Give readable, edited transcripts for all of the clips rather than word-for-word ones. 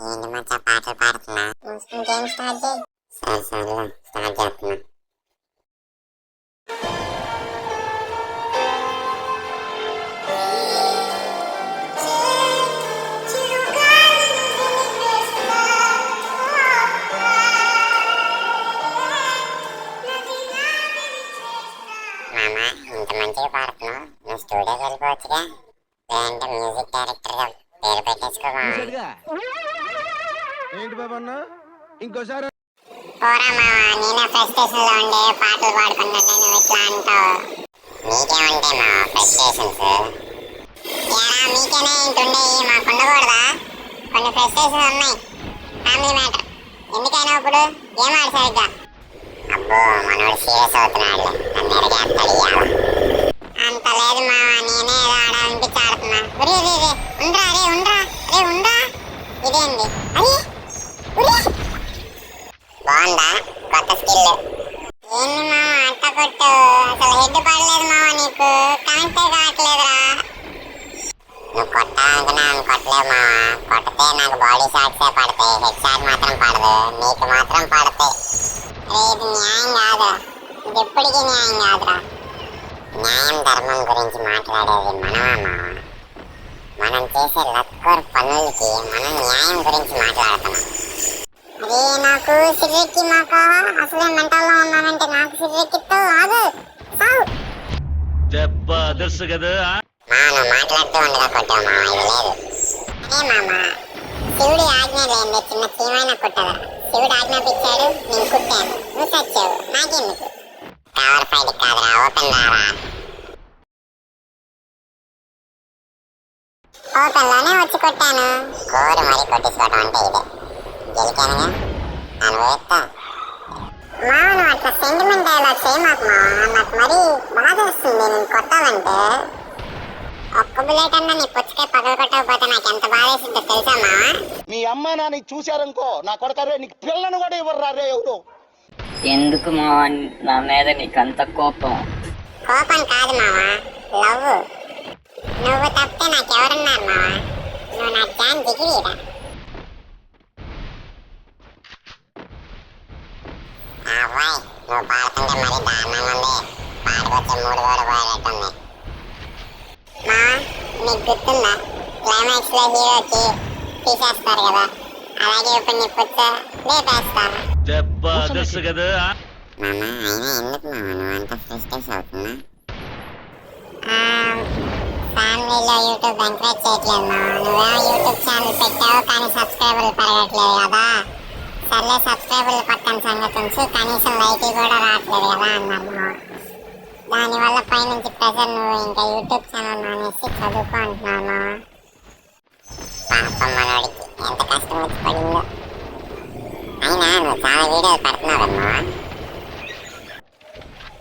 ఏంటి మచ్చా పాటలు పాడుతున్నా? ఇంకేం స్టార్ట్ చేయి. సరే సరే స్టార్ట్ చేస్తున్నా. మామ ఇంత మంచిగా పాడుతున్నావు, నువ్వు స్టూడియోకి వెళ్ళిపోవచ్చుగా, లేదంటే మ్యూజిక్ డైరెక్టర్గా పేరు పెట్టేసుకో. ఏంటి బాబా అన్న ఇంకోసారి పోరా మామ, నేనే ఫ్రస్ట్రేషన్ లో ఉండే పాటలు పాడుకుంటుంటే నువ్వు ఇట్లా అంటావు. నీకేమంటే మా ఫ్రస్ట్రేషన్స్ ఎరా మీకేనా ఏంటుండే, మాకు ఉండకూడదా? కొన్ని ఫ్రస్ట్రేషన్స్ ఉన్నాయి, ఫ్యామిలీ మ్యాటర్. ఎందుకైనా ఇప్పుడు ఏం ఆడు సరిగ్గా? అబ్బో మనోడు సీరియస్ అవుతున్నాడు, నన్ను ఎరగేస్తాడు ఇవాళ. అంత లేదు మామ, నేనే ఏదో ఆడాలనిపించి ఆడుతున్నా. ఒరే రే రే ఉండరా, రే ఉండరా, రే ఉండరా. ఇదేంది అది? బాగుందా కొత్త స్కిల్? ఏంది మామ అట్ట కొట్టు, అసలు హెడ్ పడలేదు మామ, నీకు కనెక్టే కావట్లేదురా. నువ్వు కొట్టాలనుకున్నా కొట్టలేవు మామ, కొట్టితే నాకు బాడీ షాట్సే పడతాయి, హెడ్ షాట్ మాత్రం పడదు, నీకు మాత్రం పడతాయి. ఇది న్యాయం కాదు, ఇది ఎప్పటికీ న్యాయం కాదురా. న్యాయం ధర్మం గురించి మాట్లాడేది మనమా మామ? మనం చేసే లక్కర్ పనులకి మనం న్యాయం గురించి మాట్లాడుతున్నాం. అరే నాకు సిర్రెక్కి మాక, అసలే మెంటల్లో ఉన్నానంటే నాకు సిర్రెక్కితో ఆగు సావు. నువ్వు మాట్లాడుతూ ఉండగా కొట్టావు మామ, ఇది లేదు. అరే మామ, శివుడి ఆజ్ఞ లేని చిన్న చీమైనా కుట్టదా? శివుడు ఆజ్ఞాపించాడు, నేను కుట్టాను, నువ్వు చచ్చావు, నాకెందుకు? కవర్ ఫైట్ కాదురా, ఓపెన్ రారా. ఓపెన్ లోనే వచ్చి కొట్టాను. కోరి మరీ కొట్టించుకోవటం అంటే ఇదే. గెలికానుగా, అనుభవిస్తా. మామ నువ్వు అట్లా సెంటిమెంట్ డైలాగ్ చేయి మాకు మామ, నాకు మరీ బాధ వస్తుంది నేను కొట్టాలంటే. ఒక్క బుల్లెట్ అన్నా నీ పుచ్చకాయ పగల కొట్టకపోతే నాకు ఎంత బాధ వేసిందో తెలుసా మామ? మీ అమ్మ నాన్న చూశారనుకో, నా కొడకరే నీకు పిల్లను కూడా ఇవ్వరు రే ఎవరు. ఎందుకు మావా నా మీద నీకు అంత కోపం? కోపం కాదు మామ, లవ్. నువ్వు తప్పితే నాకెవరున్నారు మామ? నువ్వు నా జాన్ దిగిరీరా. అవ్వాయి నువ్వు పాడుతుంటే మరి దారుణంగా ఉంది, పాడుకొచ్చే మూడు కూడా పోయేటట్టుంది. మామ నీకు గుర్తుందా, క్లైమాక్స్ లో హీరోకి తీసేస్తారు కదా, అలాగే ఇప్పుడు నీ పుచ్చ లేపేస్తా. మామ అయినా ఎందుకు మామ నువ్వు అంత ఫ్రస్ట్రేట్ అవుతున్నా? ఫ్యామిలీలో యూట్యూబ్ ఎంకరేజ్ చేయట్లేదు మామ. నువ్వేమో యూట్యూబ్ ఛానల్ పెట్టావు కానీ సబ్స్క్రైబర్లు పెరగట్లేదు కదా. సర్లే సబ్స్క్రైబర్లు పక్కన సంగతి ఉంచు, కనీసం లైక్ కూడా రావట్లేదు కదా అన్నారు మామ. దానివల్ల పైనుంచి ప్రెజర్, నువ్వు ఇంకా యూట్యూబ్ ఛానల్ మానేసి చదువుకో అంటున్నావు మామ. పాపం మనోడికి ఎంత కష్టం వచ్చి పడిందో. అయినా నువ్వు చాలా వీడియోలు పెడుతున్నావమ్మా.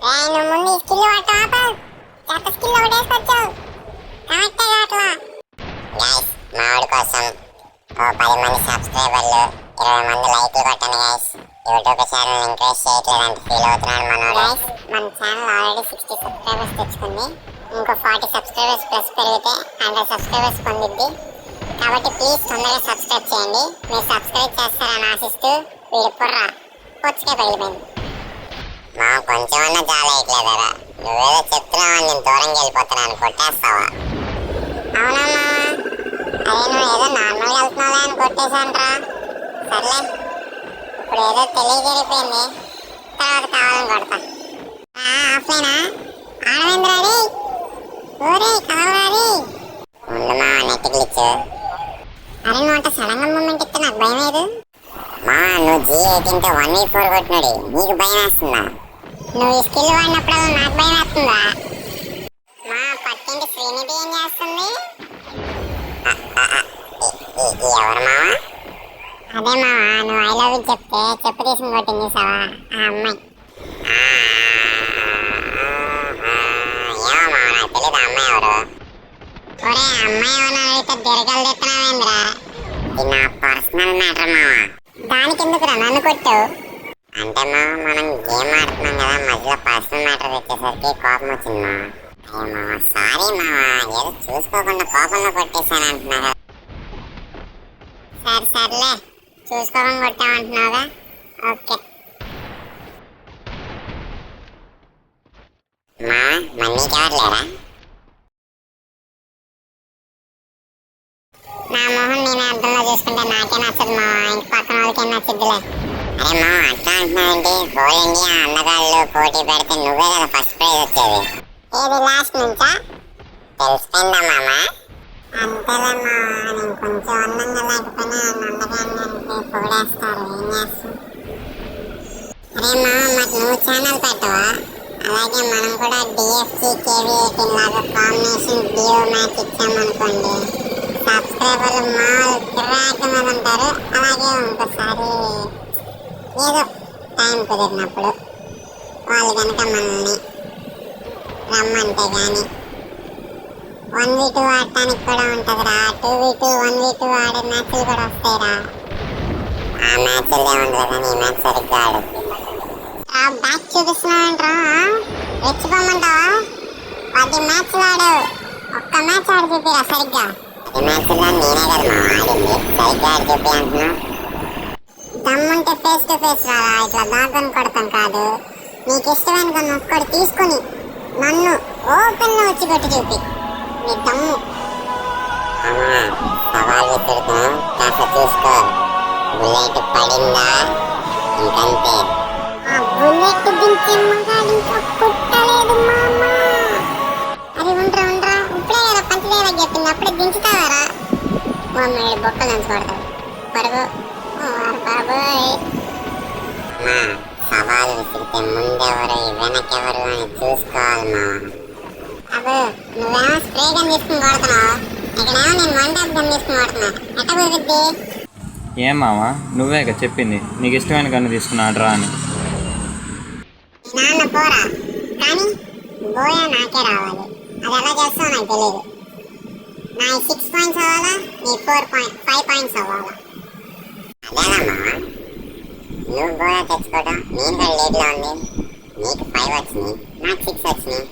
నువ్వు ముందు ఈ స్కిల్ పట్టు, చెత్త స్కిల్ ఒకటి వేసుకొచ్చావు, కనెక్టే కావట్లా. గైస్ మావాడి కోసం ఓ 10 మంది సబ్స్క్రైబర్లు 20 మంది లైక్లు కొట్టండి గైస్. యూట్యూబ్ ఛానల్ ఎంకరేజ్ చేయట్లేదంటే ఫీల్ అవుతున్నాడు మనోడు. గైస్ మన ఛానల్ ఆల్రెడీ 60 సబ్స్క్రైబర్స్ తెచ్చుకుంది, ఇంకో 40 సబ్స్క్రైబర్స్ ప్లస్ పెరిగితే 100 సబ్స్క్రైబర్స్ పొందిద్ది. కాబట్టి ప్లీజ్ తొందరగా సబ్స్క్రైబ్ చేయండి. మీరు సబ్స్క్రైబ్ చేస్తారని ఆశిస్తూ వీడి పుర్రా పొచ్చుకే పగిలిపోయింది. మా కొంచెమన్నా చాలా వేయట్లేదరా, నువ్వేదో చెప్తున్నావని నేను దూరంగా వెళ్ళిపోతున్నాను, కొట్టేస్తావా? అవునా అదే నువ్వు ఏదో నార్మల్గా వెళ్తున్నావులే అని కొట్టేశానురా. సర్లే ఇప్పుడు ఏదో తెలియజరిగిపోయింది, తర్వాత కావాలని కొడతా. ఆఫ్లైనా ఆడవేంద్రా రే, ఊరే కలవరాది ముందు మా నెట్ గ్లిచ్. అరే నువ్వు అంట సడన్ గా మూమెంట్ ఇస్తే నాకు భయం లేదు మా. నువ్వు G18 1v4 కొట్టినాడు, నీకు భయం వేస్తుందా? నువ్వు ఈ స్కిల్ వాడినప్పుడల్లా నాకు భయం వేస్తుందా? మా పక్కింటి శ్రీనిధి ఏం చేస్తుంది? ఎవరు మావా? అదే మావా నువ్వు ఐ లవ్ యూ చెప్తే చెప్పు తీసుకుని కొట్టింది చూసావా ఆ అమ్మాయి. ఏమో మావా నాకు తెలీదు ఆ అమ్మాయి ఎవరు. ఒరే అమ్మాయి ఎవరు అడిగితే దీర్ఘాలు తెస్తున్నావేంద్రా? ఇది నా పర్సనల్ మ్యాటర్ మావా. దానికి ఎందుకురా నన్ను కొట్టావు? అంటే మామ మనం గేమ్ ఆడుతున్నాం కదా, మధ్యలో పర్సనల్ మ్యాటర్ వచ్చేసరికి కోపం వచ్చింది మామ. అయ్యో మామ సారీ మామ, ఏదో చూసుకోకుండా కోపంలో కొట్టేశాను అంటున్నారా? సర్లే చూసుకోవడం కొట్టామంటున్నావుగా, ఓకే. మామ మన్నీకెవరు లేరా? నా మొహం నేనే అర్థంలో చూసుకుంటే నాకే నచ్చదు మామ, ఇంక పక్కన వాళ్ళకేం నచ్చదులే. అరే మామ అట్లా అంటున్నావేంటి? హోల్ ఇండియా అందగాళ్ళు పోటీ పెడితే నువ్వే కదా ఫస్ట్ ప్రైజ్ వచ్చేది. ఏది లాస్ట్ నుంచా? తెలిసిపోయిందా మామ? అంతేలే మామ, నేను కొంచెం అందంగా లేకపోయినా అందగాన్ని అంటే పొగిడేస్తారు, ఏం చేస్తాం. అరే మామ మరి నువ్వు ఛానల్ పెట్టవా? అలాగే మనం కూడా డిఎఫ్సి కేవీ18 లాగా కాంబినేషన్ డియో మ్యాచ్ ఇచ్చామనుకోండి, సబ్స్క్రైబర్లు మామూలు కిరాక మీద ఉంటారు. అలాగే ఇంకోసారి ఏదో టైం కుదిరినప్పుడు వాళ్ళు కనుక మనల్ని రమ్మంటే కానీ 1v2 ఆడటానికి కూడా ఉంటుందిరా. 2v2 1v2 ఆడే మ్యాచ్లు కూడా వస్తాయిరా. ఆ మ్యాచ్లు ఏముండదు కానీ ఈ మ్యాచ్ సరిగ్గా ఆడు. బ్యాక్ చూపిస్తున్నావంటరా? రెచ్చిపోమంటావా? 10 మ్యాచ్లు ఆడు, ఒక్క మ్యాచ్ ఆడి చూపిరా సరిగ్గా. 10 మ్యాచ్లో నేనే కదా మా ఆడింది, సరిగ్గా ఆడి చూపి అంటున్నా. దమ్ముంటే ఫేస్ టు ఫేస్ రారా, ఇట్లా దాకొని కొడతాం కాదు. నీకు ఇష్టమైన కొన్ని ఒక్కటి తీసుకుని నన్ను ఓపెన్ లో వచ్చి కొట్టి చూపి నీ దమ్ము. సవాల్ విసురుతాం, కాస్త చూసుకో. బుల్లెట్ పడిందా ఇంకంతే. ఆ బుల్లెట్ దించే మగాడు ఇంకా పుట్టలేదు మామ. అది ఉండరా ఇప్పుడే కదా పంచదేవా చెప్పింది, అప్పుడే దించుతావారా? మీరు బొక్కలు దంచుకోడతాడు పడుగు. సవాలు విసిరితే ముందెవరు వెనకెవరు అని చూసుకోవాలి మా. అబ్బో నువ్వేమో స్ప్రే గన్ తీసుకుని కొడుతున్నావు, ఇక్కడేమో నేను వన్ టాప్ గన్ తీసుకుని కొడుతున్నా, ఎట్ట కుదిరిద్ది? ఏం మామ నువ్వేగా చెప్పింది నీకు ఇష్టమైన గన్ను తీసుకున్నా డ్రా అని. నాన్న పోరా, కానీ బోయా నాకే రావాలి. అది ఎలా చేస్తావు నాకు తెలియదు. నా 6 పాయింట్స్ అవ్వాలా, నీ 5 పాయింట్స్ అవ్వాలా? అదేనా మామ, నువ్వు బోయా తెచ్చుకోవడం, నేను కూడా లీడ్లో ఉంది. నీకు 5 వచ్చినాయి, నాకు 6 వచ్చినాయి.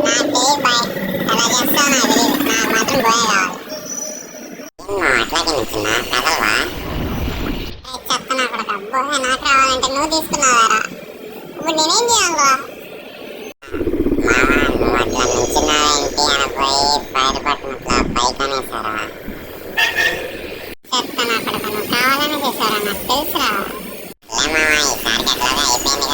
నాకు బాయ్ ఎలా చేస్తావు నాకు తెలియదు, నాకు మాత్రం బోయా కావాలి. ఏమో అట్లాగే నిల్చున్నా కదలవా? చెప్తాను అక్కడ బోయా నాకు రావాలంటే నువ్వు తీసుకున్నావారా? ఇప్పుడు నేనేం చేయాలా? మామ నువ్వు అట్లా నిల్చున్నావేంటి అని పోయి ఫైర్ పట్టినట్లా పైకి అనేసారా? చెప్తాను అక్కడ నువ్వు కావాలని చేశారా, నాకు తెలుసురా. మామ ఈసారికి అట్లాగే అయిపోయింది